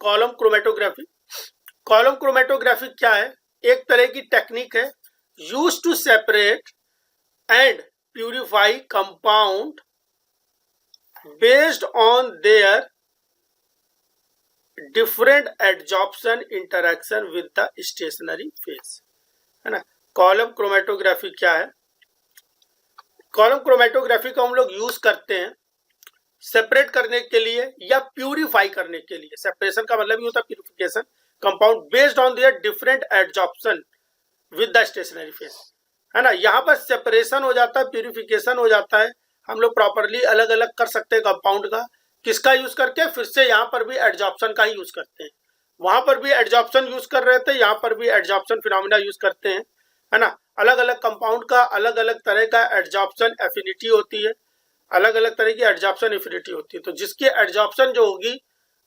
Column chromatography. Column chromatography क्या है? एक तरह की टेक्निक है use to separate and purify compound based on their different adsorption interaction with the stationary phase, है ना। कॉलम क्रोमेटोग्राफी क्या है? कॉलम क्रोमेटोग्राफी को हम लोग यूज करते हैं सेपरेट करने के लिए या प्यूरिफाई करने के लिए। सेपरेशन का मतलब ही होता है purification, compound based on their different adsorption with the stationary phase, है ना। यहाँ पर सेपरेशन हो जाता है, प्यूरिफिकेशन हो जाता है। हम लोग प्रॉपरली अलग अलग कर सकते हैं कंपाउंड का, किसका यूज करके? फिर से यहाँ पर भी एडजॉर्प्शन का ही यूज करते हैं। वहां पर भी एडजॉर्प्शन यूज कर रहे थे, यहाँ पर भी एडजॉर्प्शन फिनोमिना यूज करते हैं, है ना। अलग अलग कंपाउंड का अलग अलग तरह का एडजॉर्प्शन एफिनिटी होती है, अलग अलग तरह की एडजॉर्प्शन एफिनिटी होती है। तो जिसकी एडजॉर्प्शन जो होगी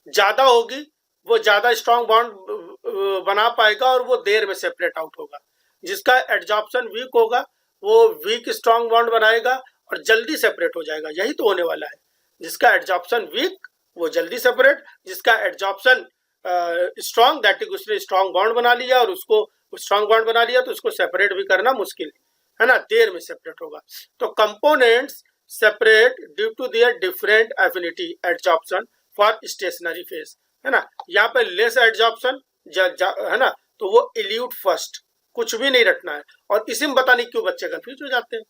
ज्यादा होगी वो ज्यादा स्ट्रॉन्ग बॉन्ड बना पाएगा और वो देर में सेपरेट आउट होगा। जिसका एडजॉर्प्शन वीक होगा वो वीक स्ट्रॉन्ग बॉन्ड बनाएगा और जल्दी सेपरेट हो जाएगा। यही तो होने वाला है। जिसका एडजॉर्प्शन वीक वो जल्दी सेपरेट, जिसका एडजॉर्प्शन स्ट्रॉन्ग दैट इज उसने स्ट्रॉन्ग बॉन्ड बना लिया और उसको स्ट्रॉन्ग बॉन्ड बना लिया तो उसको सेपरेट भी करना मुश्किल है ना, देर में सेपरेट होगा। तो components separate due to their different affinity adsorption for stationary phase, है ना। यहाँ पे लेस एडजॉर्प्शन है ना, तो वो इल्यूट फर्स्ट, कुछ भी नहीं रटना है। और इसी में पता नहीं क्यों बच्चे कंफ्यूज हो जाते हैं।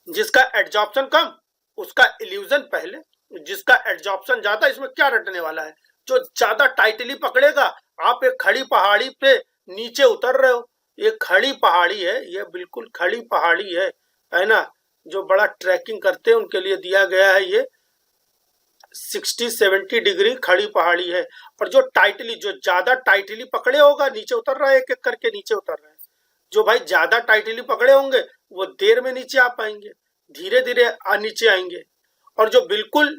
जिसका एडजॉर्प्शन कम उसका इल्यूजन पहले, जिसका एडजॉर्प्शन ज्यादा इसमें क्या रटने वाला है? जो ज्यादा टाइटली पकड़ेगा। आप एक खड़ी पहाड़ी पे नीचे उतर रहे हो, ये खड़ी पहाड़ी है, ये बिल्कुल खड़ी पहाड़ी है ना। जो बड़ा ट्रैकिंग करते हैं उनके लिए दिया गया है ये 60-70 डिग्री खड़ी पहाड़ी है। और जो टाइटली, जो ज्यादा टाइटली पकड़े होगा नीचे उतर रहा है, एक एक करके नीचे उतर रहा है। जो भाई ज्यादा टाइटली पकड़े होंगे वो देर में नीचे आ पाएंगे, धीरे धीरे नीचे आएंगे। और जो बिल्कुल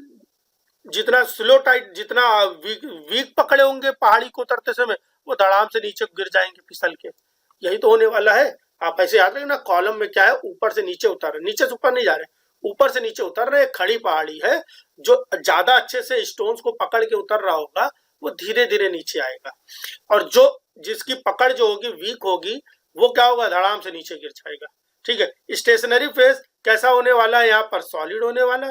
जितना स्लो टाइट, जितना वीक पकड़े होंगे पहाड़ी को उतरते समय, वो धड़ाम से नीचे गिर जाएंगे फिसल के। यही तो होने वाला है। आप ऐसे याद रखना, कॉलम में क्या है, ऊपर से नीचे उतर रहे, नीचे से ऊपर नहीं जा रहे, ऊपर से नीचे उतर रहे। खड़ी पहाड़ी है, जो ज्यादा अच्छे से स्टोन्स को पकड़ के उतर रहा होगा वो धीरे धीरे नीचे आएगा। और जो जिसकी पकड़ जो होगी वीक होगी वो क्या होगा, धड़ाम से नीचे गिर जाएगा। ठीक है। स्टेशनरी फेज कैसा होने वाला है? यहाँ पर सॉलिड होने वाला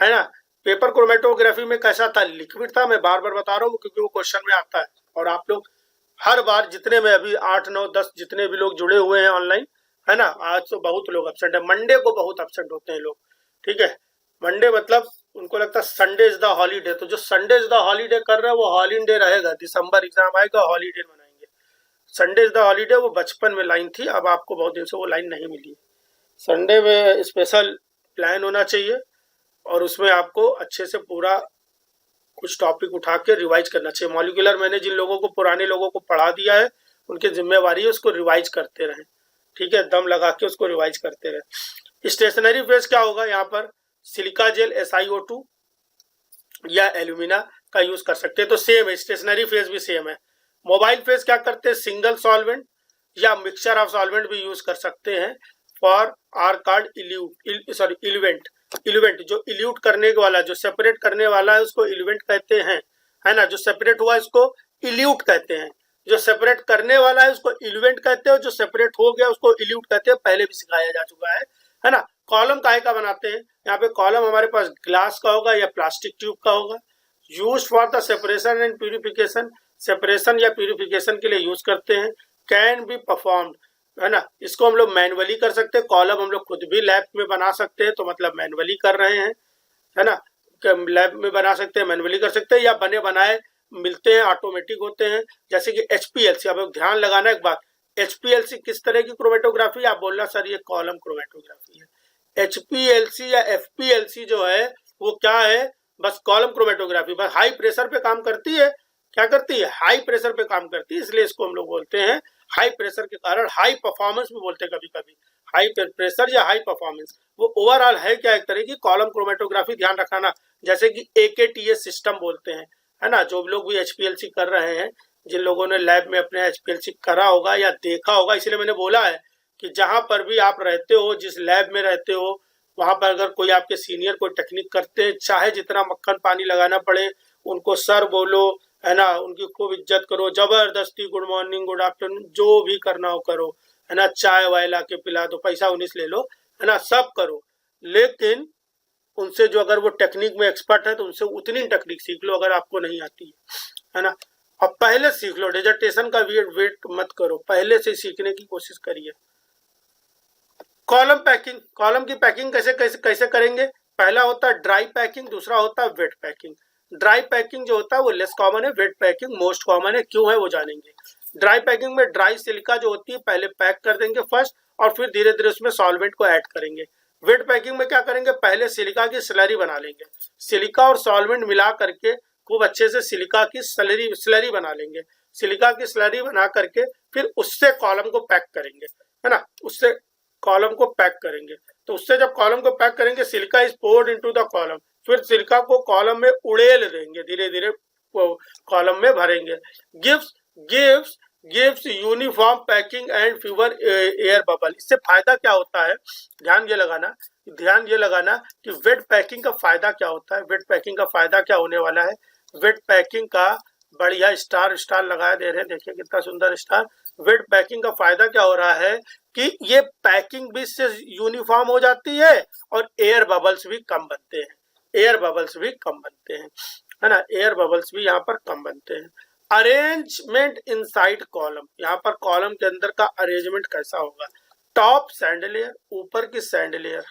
है ना। पेपर क्रोमेटोग्राफी में कैसा था? लिक्विड था। मैं बार बार बता रहा हूँ क्योंकि वो क्वेश्चन में आता है। और आप लोग हर बार जितने में अभी 8, 9, 10 जितने भी लोग जुड़े हुए हैं ऑनलाइन, है ना, आज तो बहुत लोग एब्सेंट है। मंडे को बहुत एब्सेंट होते हैं लोग। ठीक है। मंडे मतलब उनको लगता है संडे इज द हॉलीडे। तो जो संडे इज द हॉलीडे कर रहे हैं वो हॉलीडे रहेगा। दिसंबर एग्जाम आएगा, हॉलीडे मनाएंगे। संडे इज द हॉलीडे वो बचपन में लाइन थी, अब आपको बहुत दिन से वो लाइन नहीं मिली। संडे में स्पेशल प्लान होना चाहिए और उसमें आपको अच्छे से पूरा कुछ टॉपिक उठा के रिवाइज करना चाहिए। मॉलिक्यूलर मैंने जिन लोगों को, पुराने लोगों को पढ़ा दिया है, उनकी जिम्मेवारी है उसको रिवाइज करते रहें। ठीक है, दम लगा के उसको रिवाइज करते रहें। स्टेशनरी फेज क्या होगा? यहाँ पर सिलिका जेल, SiO2 या एल्यूमिना का यूज कर सकते हैं। तो सेम है, स्टेशनरी फेज भी सेम है। मोबाइल फेज क्या करते हैं? सिंगल सॉल्वेंट या मिक्सचर ऑफ सॉल्वेंट भी यूज कर सकते हैं फॉर आर कार्ड इल्यूवेंट। इल्यूवेंट जो इल्यूट करने वाला, जो सेपरेट करने वाला है उसको इल्यूवेंट कहते हैं, है ना। जो सेपरेट हुआ इसको इल्यूट कहते हैं। जो सेपरेट करने वाला है उसको इल्यूवेंट कहते हैं, जो सेपरेट हो गया उसको इल्यूट कहते हैं। पहले भी सिखाया जा चुका है ना। कॉलम काहे का बनाते हैं? यहाँ पे कॉलम हमारे पास ग्लास का होगा या प्लास्टिक ट्यूब का होगा। Use for the separation and purification, separation या प्यूरिफिकेशन के लिए यूज करते हैं। कैन बी परफॉर्म्ड, है ना। इसको हम लोग मैनुअली कर सकते हैं। कॉलम हम लोग खुद भी लैब में बना सकते हैं, तो मतलब मैनुअली कर रहे हैं, है ना। लैब में बना सकते हैं, मैनुअली कर सकते हैं, या बने बनाए मिलते हैं, ऑटोमेटिक होते हैं। जैसे कि HPLC, अब ध्यान लगाना एक बात, HPLC किस तरह की क्रोमेटोग्राफी? आप बोलना सर ये कॉलम क्रोमेटोग्राफी है। HPLC या FPLC जो है वो क्या है? बस कॉलम क्रोमेटोग्राफी, बस हाई प्रेशर पे काम करती है। क्या करती है? हाई प्रेशर पे काम करती है, इसलिए इसको हम लोग बोलते हैं हाई प्रेशर के कारण हाई परफॉर्मेंस भी बोलते हैं कभी कभी। हाई प्रेशर या हाई परफॉर्मेंस, वो ओवरऑल है क्या? एक तरह की कॉलम क्रोमेटोग्राफी। ध्यान रखना, जैसे कि AKTS सिस्टम बोलते हैं, है ना। जो लोग भी HPLC कर रहे हैं, जिन लोगों ने लैब में अपने HPLC करा होगा या देखा होगा, इसलिए मैंने बोला है कि जहां पर भी आप रहते हो, जिस लैब में रहते हो, वहां पर अगर कोई आपके सीनियर कोई टेक्निक करते हैं, चाहे जितना मक्खन पानी लगाना पड़े उनको सर बोलो, है ना, उनकी खूब इज्जत करो, जबरदस्ती गुड मॉर्निंग गुड आफ्टरनून जो भी करना हो करो, है ना, चाय वाय ला के पिला दो, पैसा उन्हीं से ले लो, है ना, सब करो। लेकिन उनसे जो अगर वो टेक्निक में एक्सपर्ट है तो उनसे उतनी टेक्निक सीख लो अगर आपको नहीं आती है ना। अब पहले सीख लो, डिजर्टेशन का वेट मत करो, पहले से सीखने की कोशिश करिए। कॉलम पैकिंग, कॉलम की पैकिंग कैसे कैसे कैसे करेंगे? पहला होता है ड्राई पैकिंग, दूसरा होता है वेट पैकिंग। ड्राई पैकिंग जो होता है वो लेस कॉमन है, वेट पैकिंग मोस्ट कॉमन है। क्यों है वो जानेंगे। ड्राई पैकिंग में ड्राई सिलिका जो होती है पहले पैक कर देंगे फर्स्ट, और फिर धीरे धीरे उसमें सॉल्वेंट को ऐड करेंगे। वेट पैकिंग में क्या करेंगे, पहले सिलिका की स्लरी बना लेंगे, सिलिका और सॉल्वेंट मिला करके खूब अच्छे से सिलिका की स्लरी बना लेंगे। सिलिका की स्लरी बना करके फिर उससे कॉलम को पैक करेंगे, है ना, उससे कॉलम को पैक करेंगे। तो उससे जब कॉलम को पैक करेंगे, silica is poured into the column, फिर सिलिका को कॉलम में उड़ेल देंगे, धीरे धीरे कॉलम में भरेंगे। Gives gives gives uniform packing and fewer air bubble. इससे फायदा क्या होता है, ध्यान ये लगाना कि वेट पैकिंग का फायदा क्या होता है। वेट पैकिंग का फायदा क्या होने वाला है, वेट पैकिंग का बढ़िया स्टार लगा दे रहे हैं, देखिए कितना सुंदर स्टार। वेट पैकिंग का फायदा क्या हो रहा है कि ये पैकिंग भी से यूनिफॉर्म हो जाती है और एयर बबल्स भी कम बनते हैं, एयर बबल्स भी कम बनते हैं, है ना, एयर बबल्स भी यहाँ पर कम बनते हैं। अरेंजमेंट इनसाइड कॉलम, यहाँ पर कॉलम के अंदर का अरेंजमेंट कैसा होगा, टॉप सैंड लेयर, ऊपर की सैंड लेयर,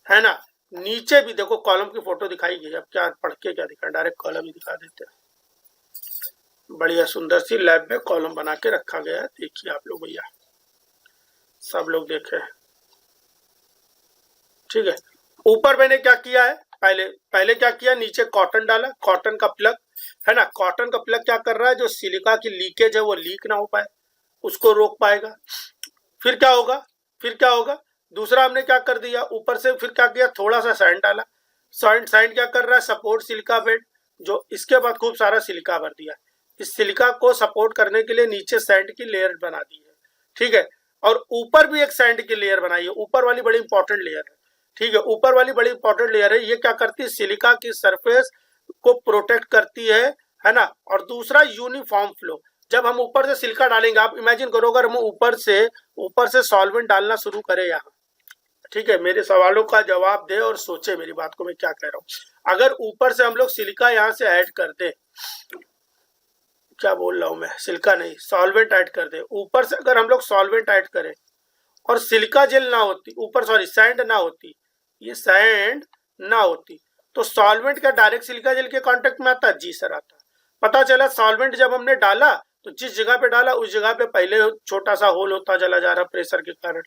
है ना, नीचे भी देखो कॉलम की फोटो दिखाई गई। अब क्या पढ़ के क्या दिखा, डायरेक्ट कॉलम ही दिखा देते हैं। बढ़िया सुंदर सी लैब में कॉलम बना के रखा गया है, देखिए आप लोग भैया, सब लोग देखे, ठीक है। ऊपर मैंने क्या किया है, पहले क्या किया, नीचे कॉटन डाला, कॉटन का प्लग, है ना, कॉटन का प्लग क्या कर रहा है, जो सिलिका की लीकेज है वो लीक ना हो पाए उसको रोक पाएगा। फिर क्या होगा, दूसरा हमने क्या कर दिया, ऊपर से फिर क्या किया, थोड़ा सा सैंड डाला। सैंड क्या कर रहा है, सपोर्ट सिलिका बेड, जो इसके बाद खूब सारा सिलिका भर दिया। इस सिलिका को सपोर्ट करने के लिए नीचे सैंड की लेयर बना दी है, ठीक है, और ऊपर भी एक सैंड की लेयर बनाई है। ऊपर वाली बड़ी इंपॉर्टेंट लेयर है, ठीक है, ऊपर वाली बड़ी इंपॉर्टेंट लेयर है। ये क्या करती है, सिलिका की सरफेस को प्रोटेक्ट करती है ना। और दूसरा यूनिफॉर्म फ्लो, जब हम ऊपर से सिलिका डालेंगे, आप इमेजिन करो अगर हम ऊपर से सॉल्वेंट डालना शुरू करें यहाँ, ठीक है, मेरे सवालों का जवाब दे और सोचे मेरी बात को मैं क्या कह रहा हूँ। अगर ऊपर से हम लोग सिलिका यहाँ से ऐड कर दे, क्या बोल रहा हूँ मैं, सिलिका नहीं सॉल्वेंट ऐड कर दे, ऊपर से अगर हम लोग सॉल्वेंट ऐड करें और सिलिका जेल ना होती, ऊपर सॉरी सैंड ना होती, ये सैंड ना होती, तो सॉल्वेंट का डायरेक्ट सिलिका जेल के कांटेक्ट में आता, जी सर आता। पता चला सॉल्वेंट जब हमने डाला तो जिस जगह पे डाला उस जगह पे पहले छोटा सा होल होता चला जा रहा प्रेशर के कारण,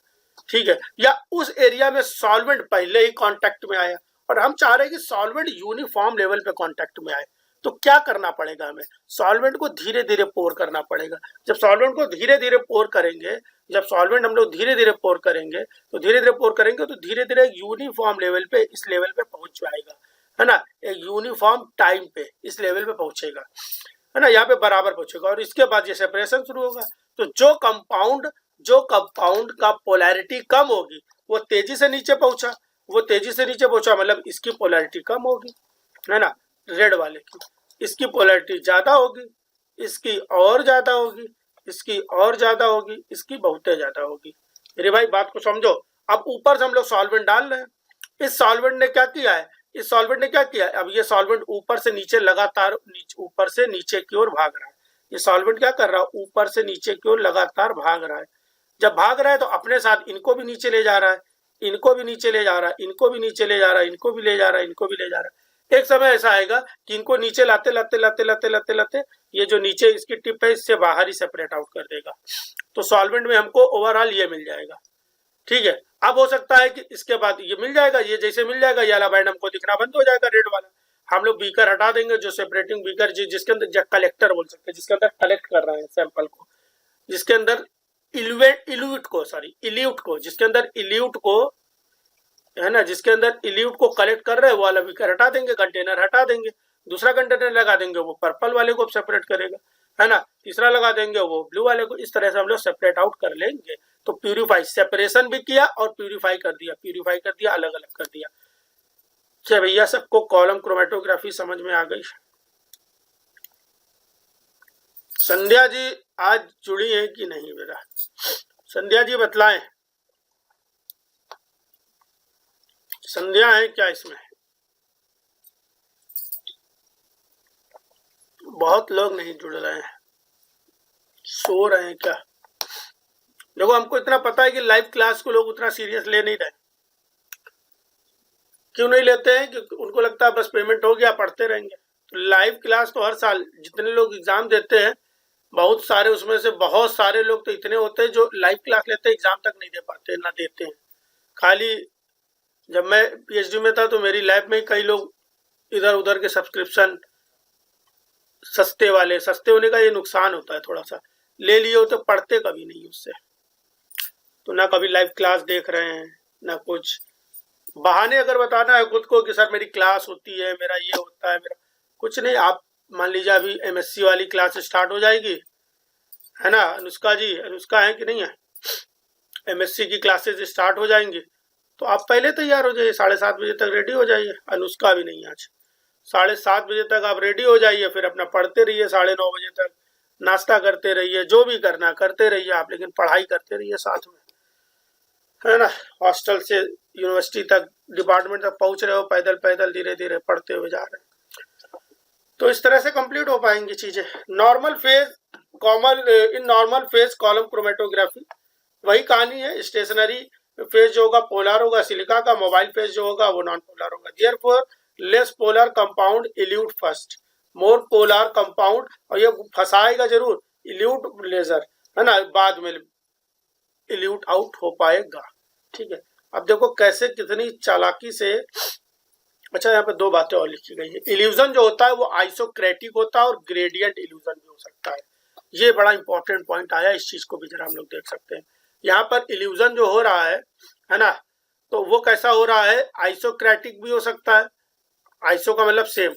ठीक है, या उस एरिया में सॉल्वेंट पहले ही कांटेक्ट में आया, और हम चाह रहे हैं कि सॉल्वेंट यूनिफॉर्म लेवल पे कांटेक्ट में आए। तो क्या करना पड़ेगा, हमें सॉल्वेंट को धीरे धीरे पोर करना पड़ेगा। जब सॉल्वेंट को धीरे धीरे पोर करेंगे, जब सॉल्वेंट हम लोग धीरे धीरे पोर करेंगे तो धीरे धीरे यूनिफॉर्म लेवल पे, इस लेवल पे पहुंच जाएगा, है ना, एक यूनिफॉर्म टाइम पे इस लेवल पे पहुंचेगा, है ना, यहाँ पे बराबर पहुंचेगा, और इसके बाद ये सेपरेशन शुरू होगा। तो जो कंपाउंड का पोलैरिटी कम होगी वो तेजी से नीचे पहुंचा, मतलब इसकी पोलैरिटी कम होगी, है ना, रेड वाले की, इसकी पोलैरिटी ज्यादा होगी, इसकी और ज्यादा होगी, इसकी और ज्यादा होगी, इसकी बहुत ज्यादा होगी। मेरे भाई बात को समझो। अब ऊपर से हम लोग सॉल्वेंट डाल रहे हैं, इस सॉल्वेंट ने क्या किया है, अब ये सॉल्वेंट ऊपर से नीचे लगातार ऊपर से नीचे की ओर भाग रहा है। ये सॉल्वेंट क्या कर रहा है, ऊपर से नीचे की ओर लगातार भाग रहा है। जब भाग रहा है तो अपने साथ इनको भी नीचे ले जा रहा है, इनको भी नीचे ले जा रहा है, इनको भी नीचे ले जा रहा है, इनको भी ले जा रहा है, इनको भी ले जा रहा है। एक समय ऐसा आएगा कि इनको नीचे लाते लाते लाते लाते लाते लाते ये जो नीचे इसकी टिप है इससे बाहर ही सेपरेट आउट कर देगा। तो सॉल्वेंट में हमको ओवरऑल ये मिल जाएगा, ठीक है। अब हो सकता है कि इसके बाद ये मिल जाएगा, ये जैसे मिल जाएगा ये वाला बैंड हमको दिखना बंद हो जाएगा, रेड वाला। हम लोग बीकर हटा देंगे, जो सेपरेटिंग बीकर जिसके अंदर कलेक्टर बोल सकते हैं, जिसके अंदर कलेक्ट कर रहे हैं सैंपल को, जिसके अंदर इल्यूट को जिसके अंदर इल्यूट को, है ना, जिसके अंदर इल्यूट को कलेक्ट कर रहे हैं वो वाला बीकर हटा देंगे, कंटेनर हटा देंगे, दूसरा कंटेनर लगा देंगे वो पर्पल वाले को सेपरेट करेगा, है ना, तीसरा लगा देंगे वो ब्लू वाले को। इस तरह से हम लोग सेपरेट आउट कर लेंगे। तो प्यूरिफाई, सेपरेशन भी किया और प्यूरिफाई कर दिया, अलग अलग कर दिया। अच्छा भैया, सबको कॉलम क्रोमेटोग्राफी समझ में आ गई? संध्या जी आज जुड़ी है कि नहीं मेरा? संध्या जी बतलाएं, संध्या है क्या इसमें? बहुत लोग नहीं जुड़ रहे हैं, सो रहे हैं क्या? देखो हमको इतना पता है कि लाइव क्लास को लोग उतना सीरियस ले नहीं रहे। क्यों नहीं लेते हैं? कि उनको लगता है बस पेमेंट हो गया पढ़ते रहेंगे। तो लाइव क्लास तो हर साल जितने लोग एग्जाम देते हैं, बहुत सारे उसमें से बहुत सारे लोग तो इतने होते हैं जो लाइव क्लास लेते हैं, एग्जाम तक नहीं दे पाते, ना देते हैं। खाली जब मैं पीएचडी में था तो मेरी लैब में कई लोग इधर उधर के सब्सक्रिप्शन सस्ते वाले, सस्ते होने का ये नुकसान होता है, थोड़ा सा ले लिए हो तो पढ़ते कभी नहीं उससे, तो ना कभी लाइव क्लास देख रहे हैं ना कुछ। बहाने अगर बताना है खुद को कि सर मेरी क्लास होती है, मेरा ये होता है, मेरा कुछ नहीं। आप मान लीजिए अभी एमएससी वाली क्लास स्टार्ट हो जाएगी, है ना अनुष्का जी? अनुष्का है कि नहीं है? एमएससी की क्लासेस स्टार्ट हो जाएंगी तो आप पहले तैयार हो जाइए, 7:30 बजे तक रेडी हो जाइए। अनुष्का भी नहीं आज, 7:30 बजे तक आप रेडी हो जाइए, फिर अपना पढ़ते रहिए 9:30 बजे तक, नाश्ता करते रहिए, जो भी करना करते रहिए आप, लेकिन पढ़ाई करते रहिए साथ में, है ना। हॉस्टल से यूनिवर्सिटी तक, डिपार्टमेंट तक पहुंच रहे हो, पैदल पैदल धीरे धीरे पढ़ते हुए जा रहे हैं, तो इस तरह से कंप्लीट हो पाएंगी चीजें। Normal phase common, in normal phase column chromatography वही कहानी है। स्टेशनरी फेज जो होगा पोलर होगा सिलिका का, मोबाइल फेज जो होगा वो नॉन पोलर होगा। Therefore less polar compound elute first, more polar compound, और ये फंसाएगा जरूर, इल्यूट लेजर, है ना, बाद में इल्यूट आउट हो पाएगा। ठीक है, अब देखो कैसे कितनी चालाकी से। अच्छा, यहाँ पे दो बातें और लिखी गई है। इल्यूजन जो होता है वो आइसोक्रेटिक होता है और ग्रेडियंट इल्यूजन भी हो सकता है। ये बड़ा इंपॉर्टेंट पॉइंट आया, इस चीज को भी जरा हम लोग देख सकते हैं। यहाँ पर इल्यूजन जो हो रहा है ना, तो वो कैसा हो रहा है? आइसोक्रेटिक भी हो सकता है। आइसो का मतलब सेम,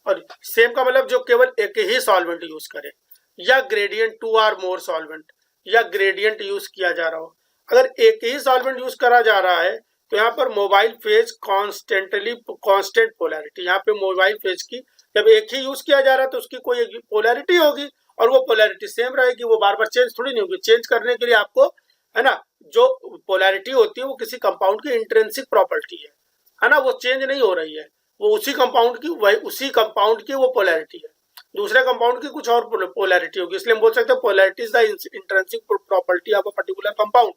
और सेम का मतलब जो केवल एक ही सॉल्वेंट यूज करे, या ग्रेडियंट 2 और मोर सॉल्वेंट, या ग्रेडियंट यूज किया जा रहा हो। अगर एक ही सॉल्वेंट यूज करा जा रहा है तो यहाँ पर मोबाइल फेज कांस्टेंट पोलैरिटी, यहाँ पे मोबाइल फेज की जब एक ही यूज किया जा रहा है तो उसकी कोई पोलैरिटी होगी, और वो पोलैरिटी सेम रहेगी, वो बार बार चेंज थोड़ी नहीं होगी। चेंज करने के लिए आपको, है ना, जो पोलैरिटी होती है वो किसी कंपाउंड की इंट्रिंसिक प्रॉपर्टी है ना, वो चेंज नहीं हो रही है, वो उसी कंपाउंड की, वही उसी कंपाउंड की वो पोलैरिटी है। दूसरे कंपाउंड की कुछ और पोलैरिटी होगी, इसलिए हम बोल सकते हैं polarity is the intrinsic property of a particular compound.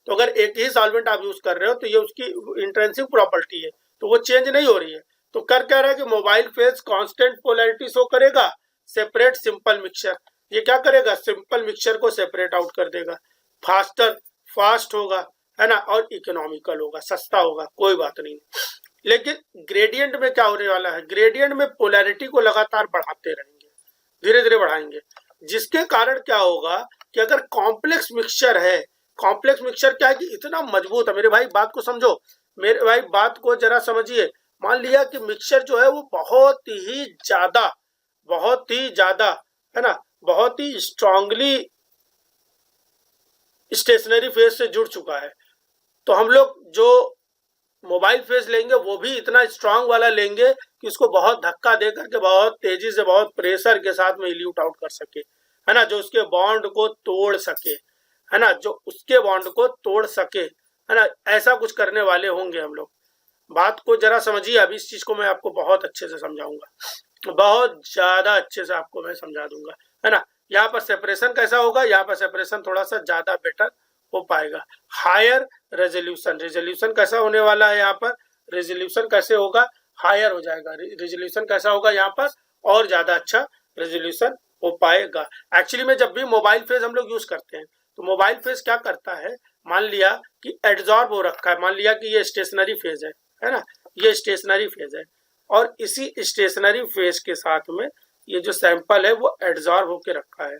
तो अगर एक ही सॉल्वेंट आप यूज कर रहे हो तो ये उसकी इंट्रिंसिक प्रॉपर्टी है, तो वो चेंज नहीं हो रही है। तो कर क्या रहा है कि mobile phase constant polarity show करेगा, सेपरेट सिंपल मिक्सचर, ये क्या करेगा? सिंपल मिक्सचर को सेपरेट आउट कर देगा। फास्ट होगा, है ना, और इकोनॉमिकल होगा, सस्ता होगा, कोई बात नहीं। लेकिन ग्रेडियंट में क्या होने वाला है? ग्रेडियंट में पोलैरिटी को लगातार बढ़ाते रहेंगे, धीरे धीरे बढ़ाएंगे, जिसके कारण क्या होगा कि अगर कॉम्प्लेक्स मिक्सचर है, कॉम्प्लेक्स मिक्सचर क्या है कि इतना मजबूत है, मेरे भाई बात को समझो, मेरे भाई बात को जरा समझिए। मान लिया कि मिक्सचर जो है वो बहुत ही ज्यादा, है ना, बहुत ही स्ट्रांगली स्टेशनरी फेज से जुड़ चुका है, तो हम लोग जो मोबाइल फेज लेंगे वो भी इतना स्ट्रांग वाला लेंगे कि उसको बहुत धक्का दे करके, बहुत तेजी से, बहुत प्रेशर के साथ में इल्यूट आउट कर सके, है ना, जो उसके बॉन्ड को तोड़ सके, है ना, जो उसके बॉन्ड को तोड़ सके, है ना, ऐसा कुछ करने वाले होंगे हम लोग। बात को जरा समझिए, अभी इस चीज को मैं आपको बहुत अच्छे से समझाऊंगा, बहुत ज्यादा अच्छे से आपको मैं समझा दूंगा, है ना। यहाँ पर सेपरेशन कैसा होगा? यहाँ पर सेपरेशन थोड़ा सा ज्यादा बेटर हो पाएगा। हायर रेजोल्यूशन, रेजोल्यूशन कैसा होने वाला है? यहाँ पर रेजोल्यूशन कैसे होगा? हायर हो जाएगा। रेजोल्यूशन कैसा होगा यहाँ पर? और ज्यादा अच्छा रेजोल्यूशन हो पाएगा। एक्चुअली में जब भी मोबाइल फेज हम लोग यूज करते हैं तो मोबाइल फेज क्या करता है, मान लिया कि एड्जॉर्ब हो रखा है, मान लिया कि ये स्टेशनरी फेज है ना, ये स्टेशनरी फेज है, और इसी स्टेशनरी फेज के साथ में ये जो सैंपल है वो एड्जॉर्ब होके रखा है।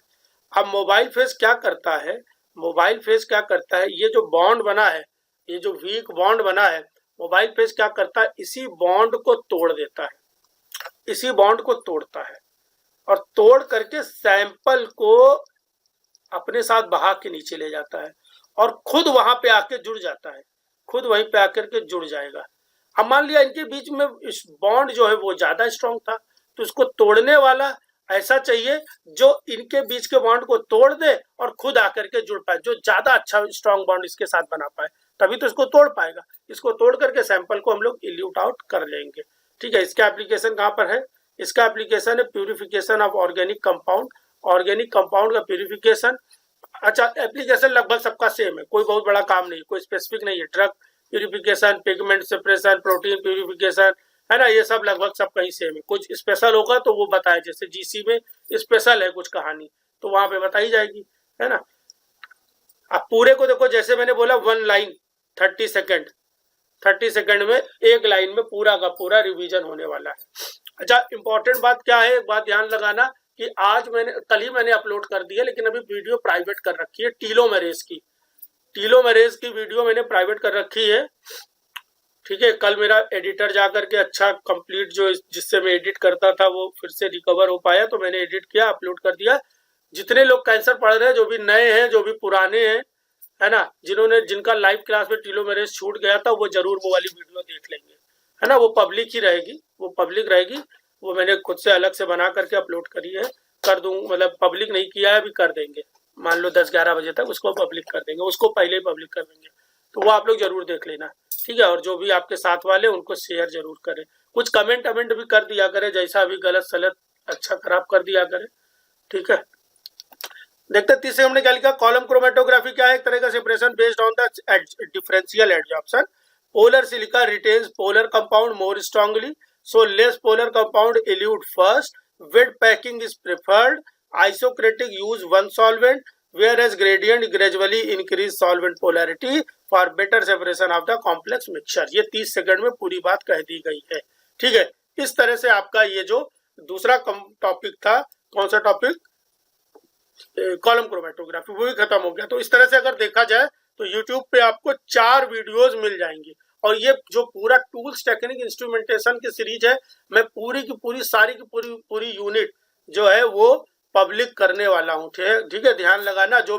अब मोबाइल फेज क्या करता है? मोबाइल फेज क्या करता है? ये जो बॉन्ड बना है, ये जो वीक बॉन्ड बना है, मोबाइल फेज क्या करता है? इसी बॉन्ड को तोड़ देता है, इसी बॉन्ड को तोड़ता है, और तोड़ करके सैंपल को अपने साथ बहा के नीचे ले जाता है, और खुद वहां पे आके जुड़ जाता है, खुद वहीं पे आकर के जुड़ जाएगा। अब मान लिया इनके बीच में इस बॉन्ड जो है वो ज्यादा स्ट्रांग था, तो इसको तोड़ने वाला ऐसा चाहिए जो इनके बीच के बॉन्ड को तोड़ दे और खुद आकर के जुड़ पाए, जो ज्यादा अच्छा स्ट्रॉन्ग बॉन्ड इसके साथ बना पाए, तभी तो इसको तोड़ पाएगा। इसको तोड़ करके सैंपल को हम लोग इल्यूट आउट कर लेंगे। ठीक है, इसका एप्लीकेशन कहाँ पर है? इसका एप्लीकेशन है purification of organic compound, organic compound का प्यूरिफिकेशन। अच्छा, एप्लीकेशन लगभग सबका सेम है, कोई बहुत बड़ा काम नहीं, कोई स्पेसिफिक नहीं है। Drug purification, pigment separation, protein purification, है ना, ये सब लगभग सब कहीं सेम है। कुछ स्पेशल होगा तो वो बताए, जैसे जीसी में स्पेशल है कुछ कहानी तो वहां पे बताई जाएगी, है ना। अब पूरे को देखो, जैसे मैंने बोला 1 लाइन 30 सेकेंड, 30 सेकेंड में एक लाइन में पूरा का पूरा रिवीजन होने वाला है। अच्छा, इंपॉर्टेंट बात क्या है, एक बात ध्यान लगाना कि आज कल ही मैंने अपलोड कर दी है, लेकिन अभी वीडियो प्राइवेट कर रखी है टीलोमेरेज की। टीलोमेरेज की वीडियो मैंने प्राइवेट कर रखी है। ठीक है, कल मेरा एडिटर जा करके अच्छा कंप्लीट जो जिससे मैं एडिट करता था वो फिर से रिकवर हो पाया, तो मैंने एडिट किया, अपलोड कर दिया। जितने लोग कैंसर पढ़ रहे हैं, जो भी नए हैं, जो भी पुराने हैं, है ना, जिनका लाइव क्लास में टीलोमेरेज छूट गया था, वो जरूर वो वाली वीडियो देख लेंगे, है ना। वो पब्लिक ही रहेगी, वो पब्लिक रहेगी, वो मैंने खुद से अलग से बना करके अपलोड करी है, कर दूँ, मतलब पब्लिक नहीं किया है, अभी कर देंगे। मान लो 10-11 बजे तक उसको पब्लिक कर देंगे, उसको पहले ही पब्लिक कर देंगे, तो वो आप लोग जरूर देख लेना। ठीक है, और जो भी आपके साथ वाले उनको शेयर जरूर करें, कुछ कमेंट भी कर दिया करें, जैसा भी गलत सलत अच्छा खराब कर दिया करें। ठीक है, देखते हैं तीसरे हमने क्या लिखा, कॉलम क्रोमेटोग्राफी क्या है? एक तरह का separation based on the differential adsorption. Polar silica retains polar compound more strongly, so less polar compound elute first, wet packing is preferred, isocratic use one solvent, whereas gradient gradually increase solvent polarity for better separation of the complex mixture। ये 30 second में पूरी बात कह दी गई है। ठीक है, इस तरह से आपका ये जो दूसरा टॉपिक था, कौन सा टॉपिक, कॉलम क्रोमेटोग्राफी, वो भी खत्म हो गया। तो इस तरह से अगर देखा जाए तो यूट्यूब पे आपको 4 वीडियोस मिल जाएंगी, और ये जो पूरा टूल्स टेक्निक इंस्ट्रूमेंटेशन की सीरीज है, मैं पूरी की पूरी सारी की पूरी यूनिट जो है वो पब्लिक करने वाला हूँ। ठीक है, ध्यान लगाना। जो